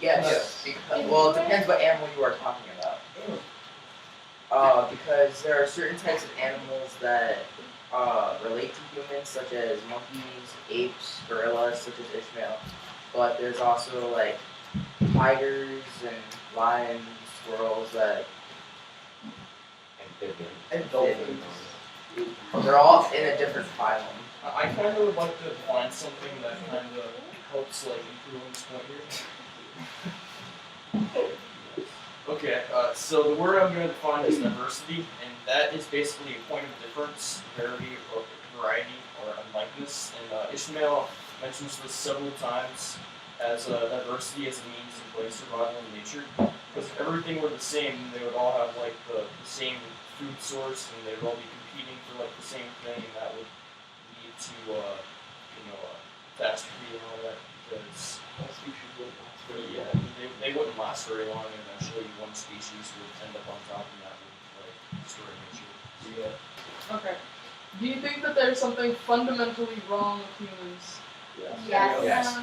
Yes. Because, well, it depends what animal you are talking about. Because there are certain types of animals that relate to humans, such as monkeys, apes, gorillas, such as Ishmael. But there's also like tigers and lions, squirrels that and dolphins. They're all in a different phylum. I kind of would like to find something that kind of helps like improve on this point here. Okay, so the word I'm going to define is diversity, and that is basically a point of difference, variety, or variety, or unlikeness. And Ishmael mentions this several times as diversity as a means of like survival in nature. Because if everything were the same, they would all have like the same food source, and they would all be competing for like the same thing, and that would lead to catastrophe and all that. Because they wouldn't last very long, and eventually one species would end up on top, and that would like destroy nature. Yeah. Okay. Do you think that there's something fundamentally wrong with humans? Yes.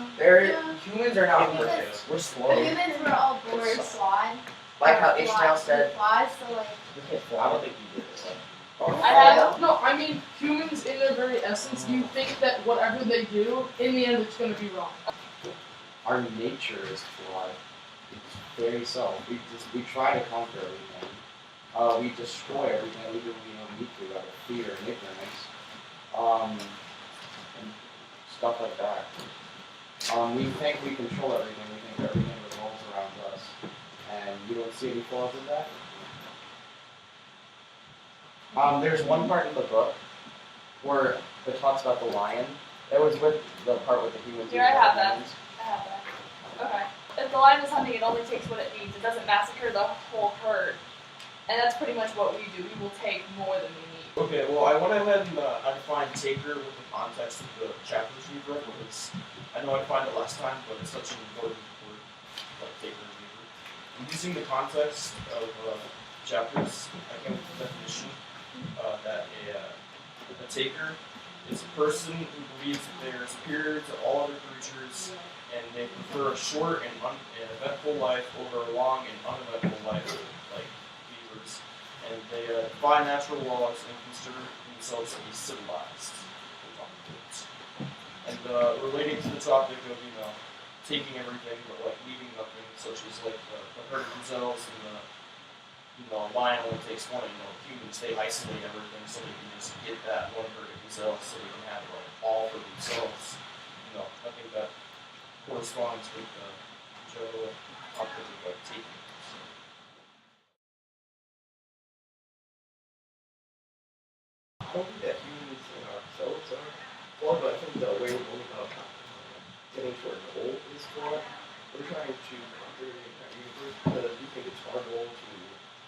Humans are not perfect. We're slow. Humans were all born flawed. Like how Ishmael said. Flawed, so like. I don't think you did it. I mean, humans in their very essence, do you think that whatever they do, in the end, it's going to be wrong? Our nature is flawed. It's very so. We try to conquer everything. We destroy everything we do we don't need to out of fear and ignorance. And stuff like that. We think we control everything. We think everything revolves around us. And you don't see any flaws in that? There's one part in the book where it talks about the lion. It was with the part with the humans. Here, I have that. Okay. If the lion is hunting, it only takes what it needs. It doesn't massacre the whole herd. And that's pretty much what we do. We will take more than we need. Okay, well, I went ahead and I defined taker with the context of the chapters we've read, because I know I defined it last time, but it's such an important word, like taker and weaver. And using the context of chapters, I came up with the definition that a taker is a person who believes that they are superior to all other creatures, and they prefer a short and eventful life over a long and uneventful life, like beavers. And they defy natural laws and consider themselves to be civilized. And relating to the topic of taking everything but like leaving nothing, such as like the herd of gazelles and the a lion only takes one. Humans, they isolate everything so they can just get that one herd of gazelles, so they can have like all for themselves. I think that corresponds with the general topic of like taking. I don't think that humans in ourselves are flawed, but I think the way we're going about getting to our goal is flawed. We're trying to conquer the entire universe because we think it's our goal to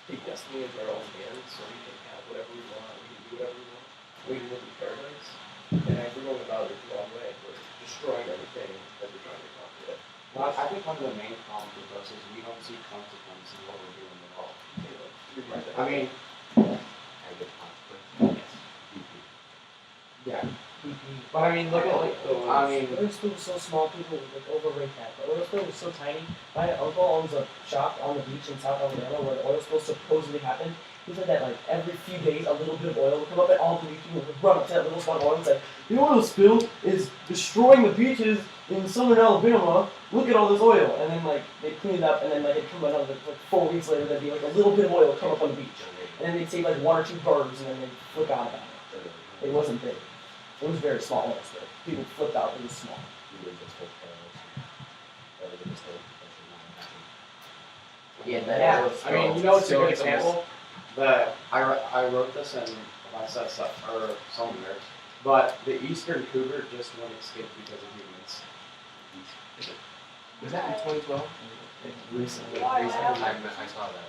take destiny into our own hands, so we can have whatever we want, we can do whatever we want, we can live in paradise. And we're going about it the wrong way. We're destroying everything that we're trying to conquer. Well, I think one of the main problems with us is we don't see consequences in what we're doing at all. I mean, yeah. But I mean, look at like those. Oil spill was so small, people like overrate that. The oil spill was so tiny. My uncle owns a shop on the beach in South Alabama where the oil spill supposedly happened. He said that like every few days a little bit of oil would come up and all the people would run up to that little spot of oil and say, the oil spill is destroying the beaches in southern Alabama. Look at all this oil. And then like they'd clean it up and then like it'd come another like 4 weeks later there'd be like a little bit of oil come up on the beach. And then they'd save like 1 or 2 birds and then they'd flip out about it. It wasn't big. It was very small oil spill. People flipped out, it was small. Yeah, I mean, it's a good example. I wrote this in my set or somewhere, but the eastern cougar just went extinct because of humans. Was that in 2012? Recently. Why? I saw that.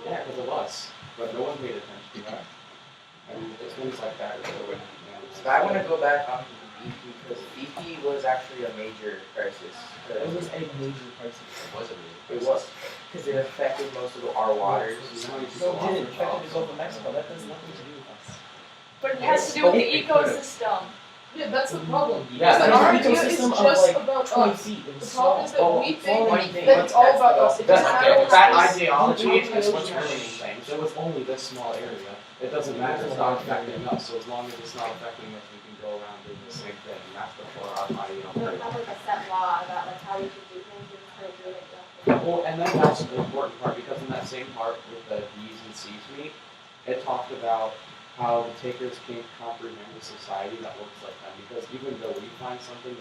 Yeah, because of us, but no one paid attention to that. And it's things like that that would. I want to go back on BP because BP was actually a major crisis. It was a major crisis. It was because it affected most of our waters. No, it didn't. It affected the Gulf of Mexico. That has nothing to do with us. But it has to do with the ecosystem. Yeah, that's the problem. Yeah, Because that's our an idea is ecosystem of, just like, about 20 us. feet. It The was problem is that Oh, we so think what do you think? that it's all about us. It doesn't matter what That space ideology we is do. what's ruining things. It was only this small area. It doesn't matter. It's not affecting us. So as long as it's not affecting us, we can go around doing the same thing. And that's the core We don't ideology. have like a set law about like how we should do things. We just kind of do it like Well, and then that's the important part, because in that same part with the D's and C's meet, it talked about how the takers can't comprehend a society that looks like them. Because even though we find something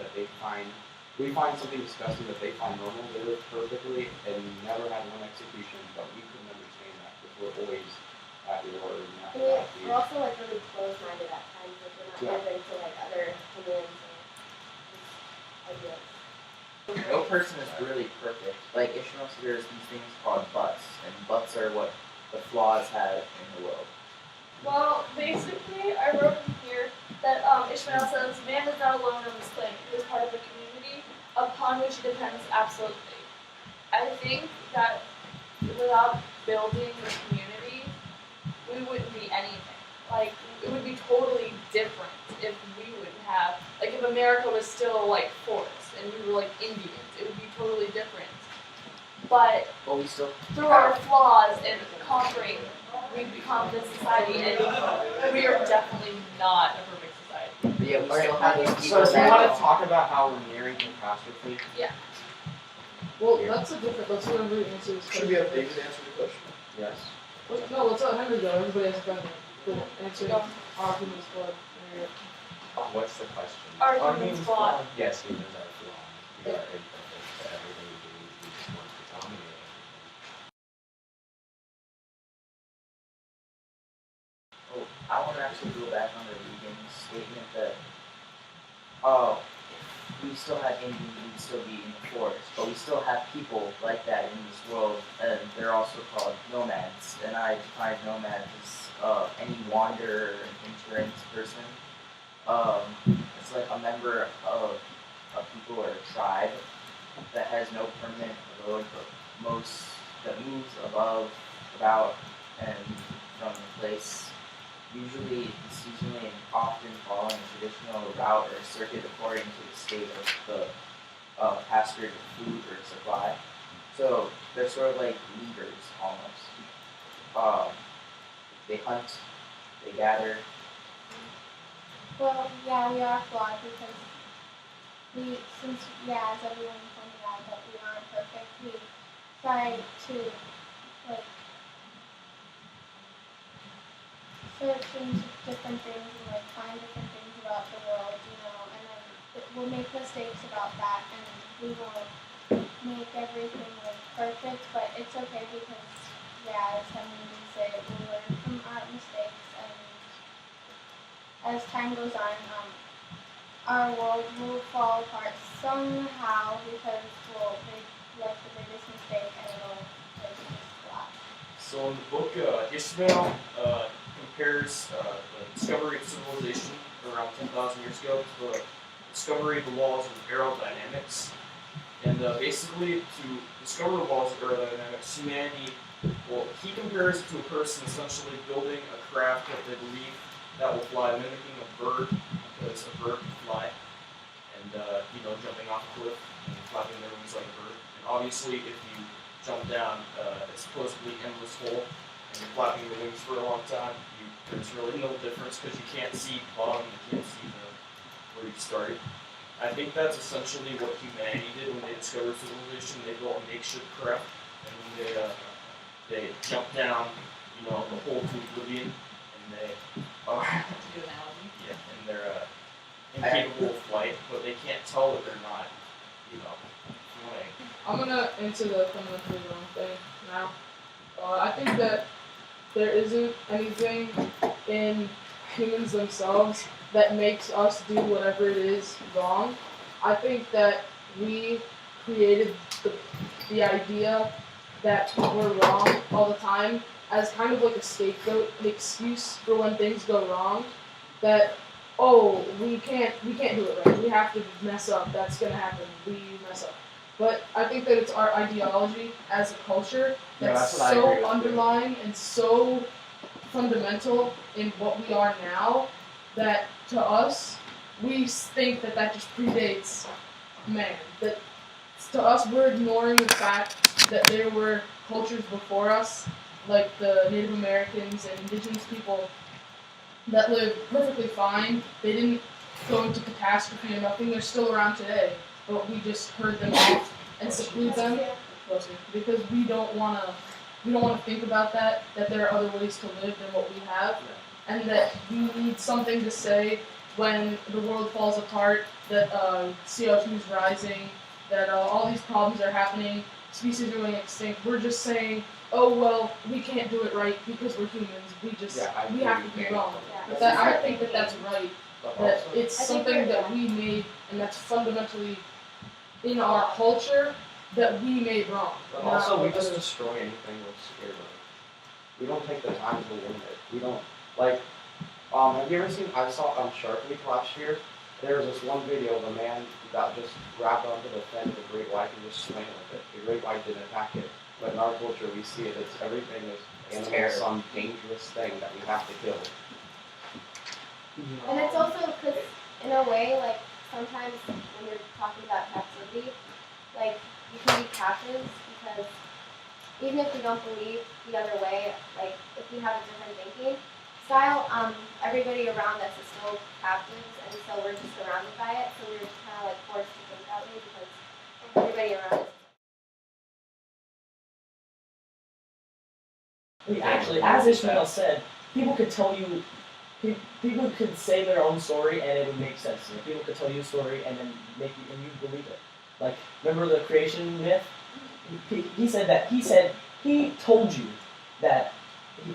something disgusting that they find normal, they live perfectly and never had one execution, but we couldn't understand that because we're always at the order and not that. at We're also like really close-minded at times. Like we're not Yeah. open to like other opinions or ideas. No person is really perfect. Like Ishmael said, there's these things called butts, and butts are what the flaws have in the world. Well, basically, I wrote in here that Ishmael says, man is not alone on this planet. He is part of a community upon which he depends absolutely. I think that without building the community, we wouldn't be anything. Like, it would be totally different if we wouldn't have, like, if America was still, like, forest and we were, like, Indians, it would be totally different. But But we still through our flaws and conquering, we become this society, and we are definitely not a perfect society. But yeah, we Okay, still have those So people do you that want to talk about how we're nearing catastrophe? Well, that's a different. Let's let everybody answer this Should we question. have David answer the question? Yes. No, let's let Henry go. Everybody has been answering Go. Argument's blood. What's the question? Our humans flawed. Yes, humans are flawed. We are imperfect, but everything we do, we just want to dominate everything. Oh, I want to actually go back on the vegan statement that, if we still had Indians, we'd still be in the forest, but we still have people like that in this world, and they're also called nomads. And I define nomads as any wanderer, insurance person. It's like a member of a people or a tribe that has no permanent abode, but that moves about, and from the place, usually seasonally and often following a traditional route or circuit according to the state of the pastured food or supply. So they're sort of like leaders almost. They hunt, they gather. Well, yeah, we are flawed because as everyone pointed out, that we aren't perfect, we try to, like, search into different things and, like, find different things about the world, and then we'll make mistakes about that, and we won't make everything, like, perfect, but it's okay because, as Henry said, we'll learn from our mistakes, and as time goes on, our world will fall apart somehow because we'll make like the biggest mistake and it'll like just collapse. So in the book, Ishmael compares the discovery of civilization around 10,000 years ago to the discovery of the laws of aerodynamics. And basically, to discover the laws of aerodynamics, humanity, he compares it to a person essentially building a craft that they believe that will fly, mimicking a bird, because a bird can fly, and jumping off a cliff and flapping their wings like a bird. And obviously, if you jump down a supposedly endless hole and you're flapping your wings for a long time, there's really no difference because you can't see the bottom, you can't see where you started. I think that's essentially what humanity did when they discovered civilization. They built a makeshift craft, and they jumped down, the hole to oblivion, and they are and they're incapable of flight, but they can't tell that they're not, flying. I'm gonna answer the fundamentally wrong thing now. I think that there isn't anything in humans themselves that makes us do whatever it is wrong. I think that we created the idea that we're wrong all the time as kind of like a scapegoat, an excuse for when things go wrong. That we can't do it right. We have to mess up. That's gonna happen. We mess up. But I think that it's our ideology as a culture that's that's what I agree so with, underlying and so fundamental in what we are now that to us we think that just predates man. That to us, we're ignoring the fact that there were cultures before us, like the Native Americans and indigenous people, that lived perfectly fine. They didn't go into catastrophe or nothing. They're still around today, but we just herd them off and seclude them because we don't wanna think about that there are other ways to live than what we have, and that we need something to say when the world falls apart, that CO2 is rising, that all these problems are happening, species are going extinct. We're just saying, oh well, we can't do it right because we're humans. We have to be wrong. But I don't think that that's right. That it's something that we made, and that's fundamentally in our culture that we made wrong. But also, we just destroy anything we're scared of. We don't take the time to limit it. We don't, like, have you ever seen, I saw on Shark Week last year, there was this one video of a man that just grabbed onto the fin of a great white and just swam with it. The great white didn't attack it. But in our culture, we see it, it's everything is animal, some dangerous thing that we have to kill. And it's also because, in a way, like, sometimes when you're talking about captivity, like, you can be captives because even if we don't believe the other way, like, if we have a different thinking style, everybody around us is still captives, and so we're just surrounded by it, so we're kind of, like, forced to think that way because everybody around us. Actually, as Ishmael said, people could tell you, people could say their own story and it would make sense. Like, people could tell you a story and then make you, and you believe it. Like, remember the creation myth? He said that, he told you that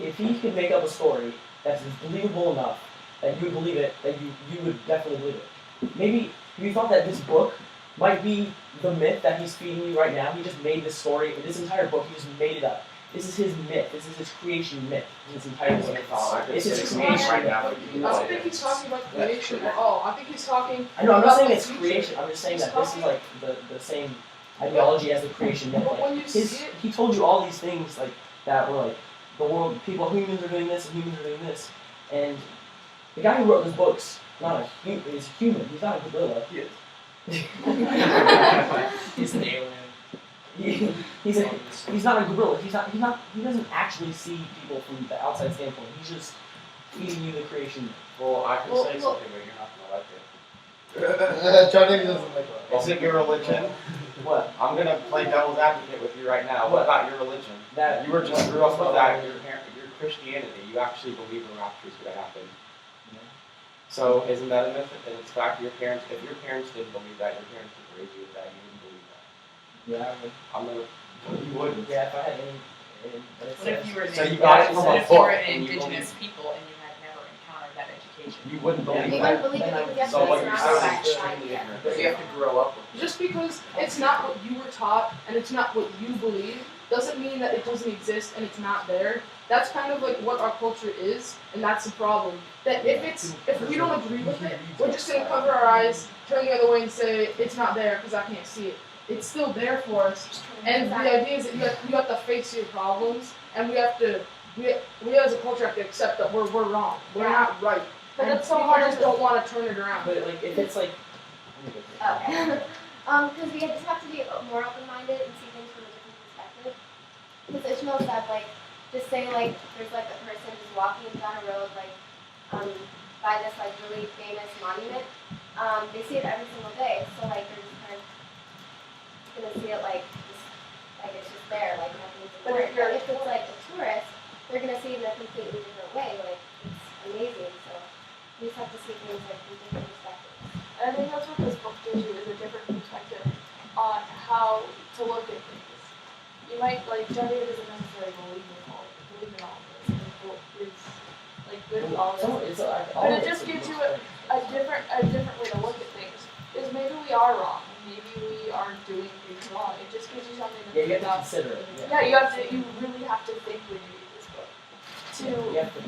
if he could make up a story that's believable enough that you would believe it, that you would definitely believe it. Maybe if you thought that this book might be the myth that he's feeding you right now, he just made this story, this entire book, he just made it up. This is his myth. This is his creation myth. This entire book. It's his creation right now. I don't think he's talking about creation at all. I think he's talking. I know. I'm not saying about it's the creation. I'm just saying that this is like the same ideology as the creation myth. But when you see it, he told you all these things like that were like the world, humans are doing this and humans are doing this, and the guy who wrote those books, is human. He's not a gorilla. He is. He's an alien. He's not a gorilla. He doesn't actually see people from the outside standpoint. He's just feeding you the creation. Well, I can say something, but you're not gonna like it. Johnny doesn't like that. Is it your religion? What? I'm gonna play devil's advocate with you right now. What about your religion? That you were just grew up with that. Your Christianity. You actually believe the rapture is gonna happen. Yeah. So isn't that a myth? And it's fact, your parents. If your parents didn't believe that, your parents would raise you with that. You wouldn't believe that. Yeah, I would. I'm gonna. You wouldn't. Yeah, if I had any. What if you were So you got it from a book, an and you indigenous people and you had never encountered that education? You wouldn't believe You that. wouldn't believe it because you have So to what be you're surrounded saying by is extremely it. ignorant. But you have to grow up with it. just because it's not what you were taught and it's not what you believe, doesn't mean that it doesn't exist and it's not there. That's kind of like what our culture is, and that's the problem. That if we don't agree with it, we're just gonna cover our eyes, turn the other way, and say it's not there because I can't see it. It's still there for us, and the idea is that you have to face your problems, and we as a culture have to accept that we're wrong. We're not right. But And that's so people hard just to- don't want to turn it around. But like, if it's like. Okay. Because we just have to be more open-minded and see things from a different perspective. Because Ishmael said, like, just say, like, there's, like, a person who's walking down a road, like, by this, like, really famous monument. They see it every single day, so, like, they're just kind of gonna see it, like it's just there, like, nothing's But important. if you're- But if it's, like, a tourist, they're gonna see it in a completely different way, like, it's amazing, so we just have to see things, like, from different perspectives. And I think that's what this book gives you, is a different perspective on how to look at things. You might, like, Johnny doesn't necessarily believe in all of this, and is, like, good with all of this. But it just gives you a different way to look at things. Is maybe we are wrong, maybe we are doing things wrong. It just gives you something to Yeah, you think have to about. consider it. Yeah, you really have to think when you read this book. You have to.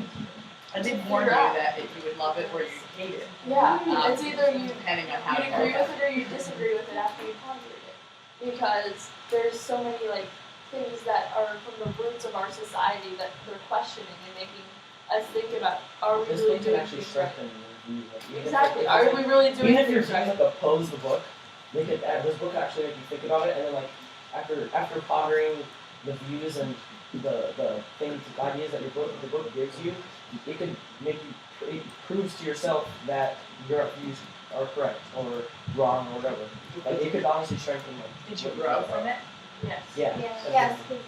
I did warn you that if you would love it or you'd hate it. Yeah, it's either you Depending on how you agree with it or you disagree with it after you pondered it. Because there's so many, like, things that are from the roots of our society that they're questioning and making as thinking about, are we This really book can doing actually things right? strengthen your views. Like, even if Exactly. it's Are like- we really doing Even if your things views right? like oppose the book, they could this book actually make you think about it, and then like after pondering the views and the things, the ideas that the book gives you, it could make you, it proves to yourself that your views are correct or wrong or whatever. Like it could honestly strengthen like. Did you what grow think from about. it? Yes. Yeah. Yes, definitely.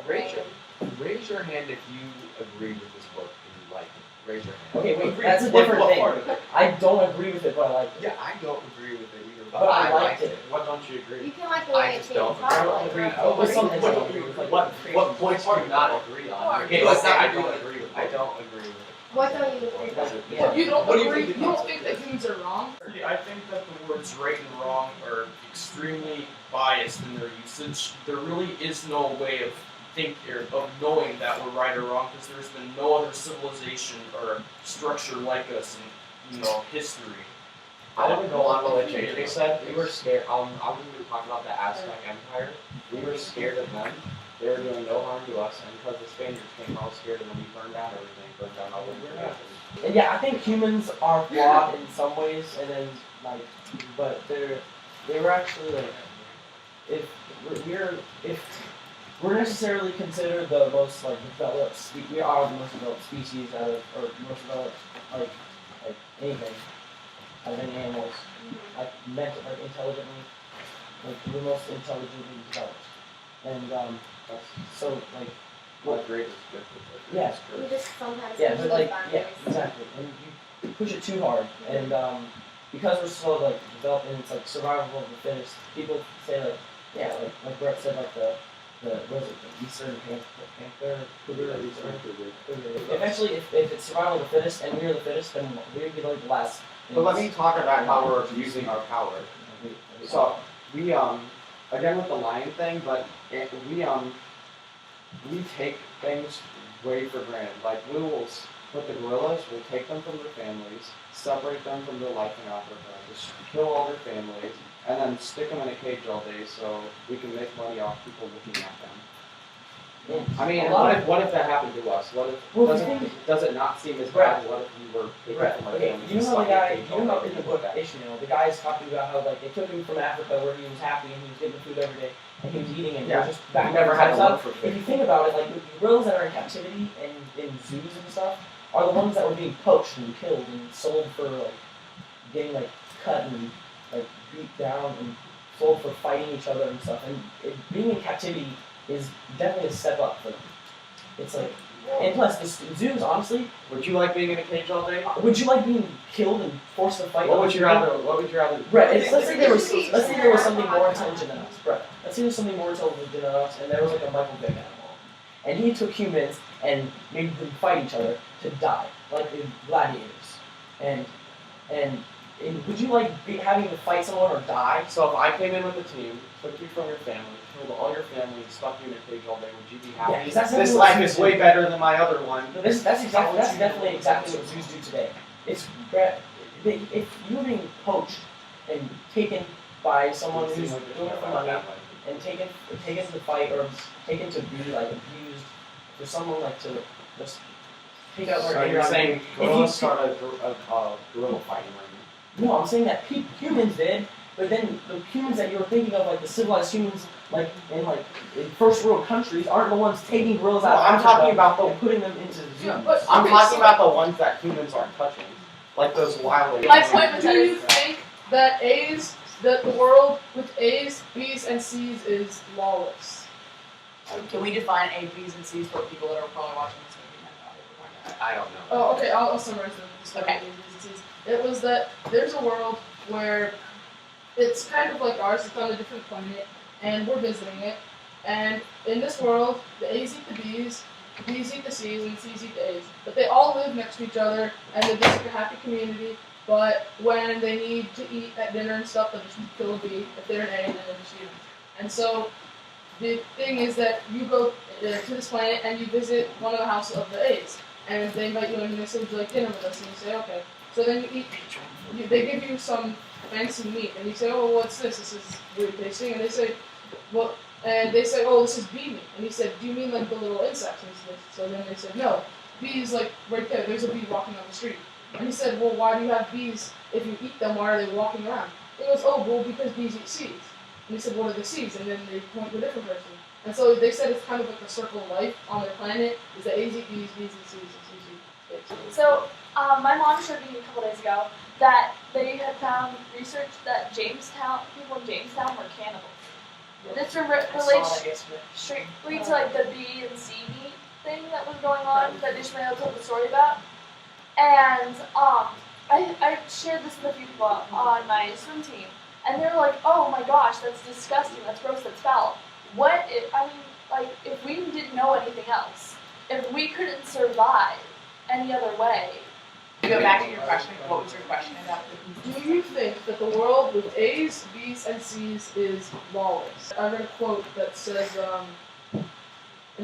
because Raise your hand if you agree with this book and you like it. Raise your hand. Okay, wait, Agree. that's a What different part thing. of it? I don't agree with it, but I like it. Yeah, I don't agree with it either, But I liked it. What don't you you agree? can like the I way just it don't came I out. don't Like, agree. right? Oh, with some things I What don't don't agree you with. Like What points do you not agree on? Alright, Okay, let's let's say not I agree don't with it. agree with it. I don't agree with it. What don't you agree with? Yeah. Well, you don't What do you agree. think You the don't think that humans are wrong? I think that the words right and wrong are extremely biased in their usage. There really is no way of of knowing that we're right or wrong, because there's been no other civilization or structure like us in history. I want to go on what JJ said. We were scared. We were talking about the Aztec Empire. We were scared of them. They were doing no harm to us, and because the Spaniards came, all scared of them. We burned down everything, burned down all the information. And yeah, I think humans are flawed in some ways, and then like, but they were actually like, if we're necessarily considered the most like developed, we are the most developed species out of, or most developed like anything, out of any animals, like intelligently, like we're most intelligently developed, and so like. What grade is good? Yeah. We just sometimes Yeah, push but those like, boundaries. yeah, exactly. And you push it too hard, and because we're so like developed, and it's like survival of the fittest. People say like, yeah, like Brett said, like the what is it, the Eastern panther, cougar, or Eastern cougar. Eventually, if it's survival of the fittest, and we're the fittest, then we'd be like the last. But let me talk about how we're using our power. So we again with the lion thing, but we take things way for granted. Like we will put the gorillas, we'll take them from their families, separate them from their life in Africa, just kill all their families, and then stick them in a cage all day so we can make money off people looking at them. Yeah. I mean, what if that happened to us? What if does it not seem as bad? What if we were taken from our Okay, families? you and know the stuck in a guy, cage you all know day in the and book like that? Ishmael, the guy's talking about how like they took him from Africa where he was happy and he was getting food every day and he was eating and he was just back. He never had to outside. work for food. If you think about it, like the gorillas that are in captivity and in zoos and stuff are the ones that were being poached and killed and sold for like getting like cut and like beat down and sold for fighting each other and stuff. And being in captivity is definitely a step up for them. It's like, and plus the zoos, honestly. Would you like being in a cage all day? Would you like being killed and forced to fight? What would you rather? What would you rather? Brett, let's say there was something more intelligent than us. Brett, let's say there's something more intelligent than us, and there was like a Michael Vick animal, and he took humans and made them fight each other to die, like in gladiators. And would you like having to fight someone or die? So if I came in with a team, took you from your family, killed all your family, and stuck you in a cage all day, would you be happy? Yeah, 'cause that's This exactly life what is zoos way do. better than my other one. No, that's definitely exactly what zoos do today. It's Brett, if you're being poached and taken by someone who's doing it for money and taken to fight or taken to be like abused for someone like to just take out their So anger you're on you. saying If gorilla you- start a gorilla fighting ring? No, I'm saying that humans did, but then the humans that you were thinking of, like the civilized humans, like in first world countries, aren't the ones taking gorillas out No, of I'm Africa talking about and putting them into zoos. Yeah, but- I'm Okay, talking so- about the ones that humans aren't touching, like those wild. My point was, do you think that the world with A's, B's, and C's is lawless? Can we define A, B's, and C's for people that are probably watching this movie? I don't know. Oh, okay, I'll summarize the Okay. A's, B's, and C's. It was that there's a world where it's kind of like ours, it's on a different planet, and we're visiting it. And in this world, the A's eat the B's eat the C's, and the C's eat the A's. But they all live next to each other, and they're just like a happy community. But when they need to eat at dinner and stuff, they'll just kill a B. If they're an A, then they'll just eat them. And so the thing is that you go to this planet and you visit one of the houses of the A's. And they invite you in and they say, would you like dinner with us? And you say, okay. So then you eat, they give you some fancy meat. And you say, oh, what's this? This is weird tasting. And they say, well, oh, this is bee meat. And he said, do you mean like the little insects? And he said, so then they said, no. bees like right there. There's a bee walking on the street. And he said, well, why do you have bees? If you eat them, why are they walking around? He goes, oh, well, because bees eat seeds. And he said, what are the seeds? And then they point to a different person. And so they said it's kind of like the circle of life on their planet, is that A's eat bees, bees eat seeds, and seeds eat eggs. So, my mom showed me a couple days ago that they had found research that people in Jamestown were cannibals. And this relates strictly to like the B and C meat thing that was going on that Ishmael told the story about. And I shared this with a few people on my swim team, and they were like, "Oh my gosh, that's disgusting. That's gross. That's foul." If we didn't know anything else, if we couldn't survive any other way. To go back to your question, what was your question about the Do you think that the world with A's, B's, and C's is lawless? I read a quote that says, an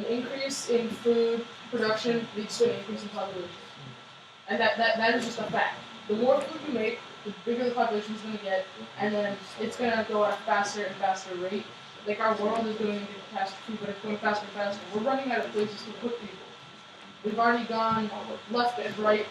increase in food production leads to an increase in population. And that is just a fact. The more food you make, the bigger the population is going to get, and then it's going to go at a faster and faster rate. Like our world is going to get past food, but it's going faster and faster. We're running out of places to put people. We've already gone left and right,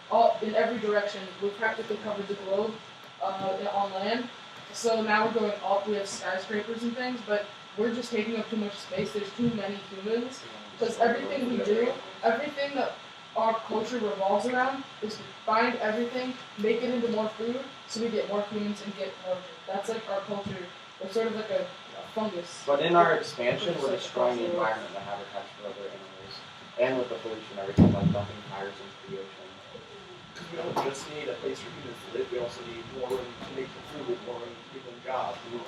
all in every direction. We've practically covered the globe on land. So now we're going up. We have skyscrapers and things, but we're just taking up too much space. There's too many humans. Because everything we do, everything that our culture revolves around is to find everything, make it into more food, so we get more humans and get larger. That's like our culture. We're sort of like a fungus. But in our expansion, we're destroying the environment and the habitats for other animals. And with the pollution, everything like dumping tires into the ocean. Because we don't just need a place for humans to live, we also need more room to make the food, more room to give them jobs. What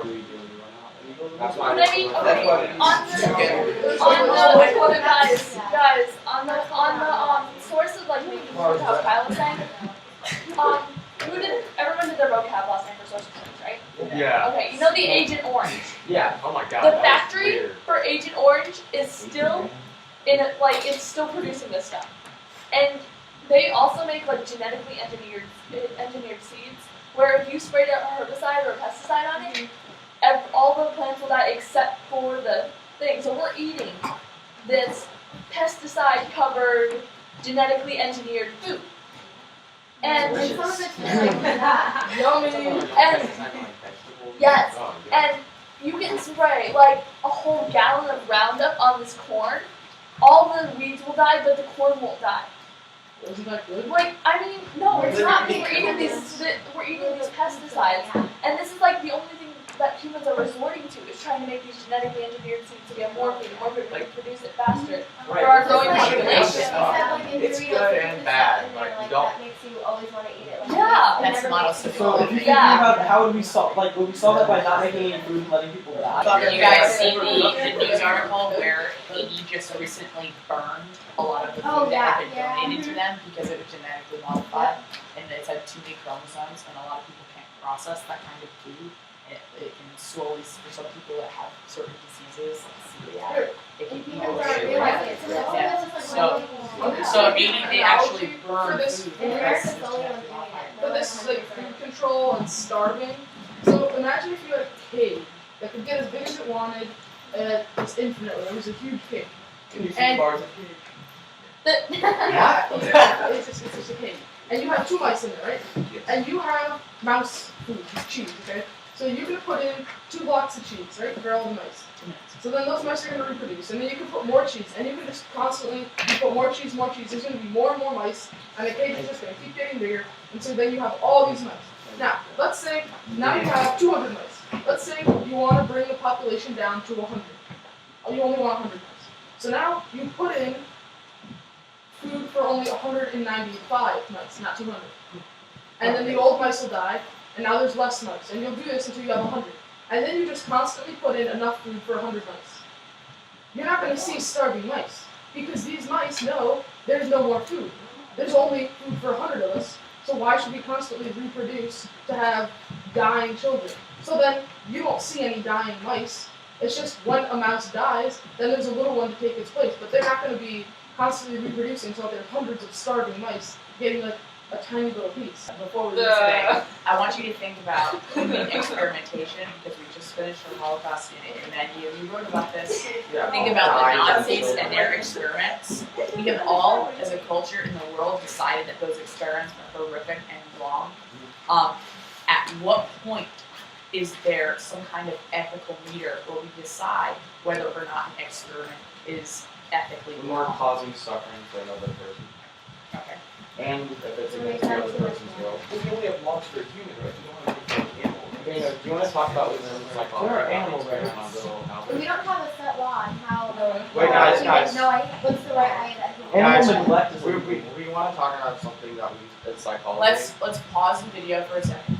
do we do when we run out? That's why But I mean, guys, on the source of like making food, how Kyle was saying, everyone did their vocab last night for social studies, right? Yeah. Okay, you know the Agent Orange. Yeah. Oh my God. The factory for Agent Orange is still it's still producing this stuff, and they also make like genetically engineered seeds, where if you sprayed a herbicide or a pesticide on it, all the plants will die except for the thing. So we're eating this pesticide-covered, genetically engineered food. And some of it's like Yummy! And yes, and you can spray like a whole gallon of Roundup on this corn. All the weeds will die, but the corn won't die. Isn't that good? Like, I mean, no, it's not. We're eating these pesticides, and this is like the only thing that humans are resorting to is trying to make these genetically engineered seeds to get more food, like produce it faster for our growing population. It's good and bad. Like you don't. That makes you always want to eat it. Like, Yeah. it That's never not makes you So if you think Yeah. about how would we solve, like, would we solve that by not making any food and letting people die? Did you guys see the news article where Haiti just recently burned a lot of the food Oh, that had been yeah. donated to them because it was genetically modified and it had too many chromosomes and a lot of people can't process that kind of food. It can slowly, for some people that have certain diseases like celiac, it can And eat people those don't realize it. So that's Yeah. why it's like So maybe they actually burn For this- food in because America's it's the only one genetically doing modified. it. But this is like food control and starving. So imagine if you had a cave that could get as big as it wanted, it's infinitely. It was a huge cave. Can you And- see bars? It's just a cave. And you have 2 mice in there, right? And you have mouse food, cheese, okay? So you're gonna put in 2 blocks of cheese, right, for all the mice. So then those mice are gonna reproduce, and then you can put more cheese, and you can just constantly put more cheese, more cheese. There's gonna be more and more mice, and the cage is just gonna keep getting bigger, and so then you have all these mice. Now, let's say now you have 200 mice. Let's say you want to bring the population down to 100. You only want 100 mice. So now you put in food for only 195 mice, not 200. And then the old mice will die, and now there's less mice. And you'll do this until you have 100. And then you just constantly put in enough food for 100 mice. You're not going to see starving mice, because these mice know there's no more food. There's only food for 100 of us, so why should we constantly reproduce to have dying children? So then you don't see any dying mice. It's just when a mouse dies, then there's a little one to take its place. But they're not going to be constantly reproducing, so there's hundreds of starving mice getting like a tiny little piece. Before we leave today, I want you to think about human experimentation because we just finished the Holocaust in India. We wrote about this. Think about the Nazis and their experiments. We have all, as a culture in the world, decided that those experiments were horrific and wrong. At what point is there some kind of ethical meter where we decide whether or not an experiment is ethically When we're wrong? causing suffering for another person. Okay. And if it's against the other person's will. We can only have monster human, right? You don't want to make an animal. Dana, do you want to talk about with psychology? There are animal experiments. We don't have a set law on how. Wait, guys. No idea what's the right way that he. Guys, Animal neglect is we want to talk about something that we did psychology. Let's pause the video for a second.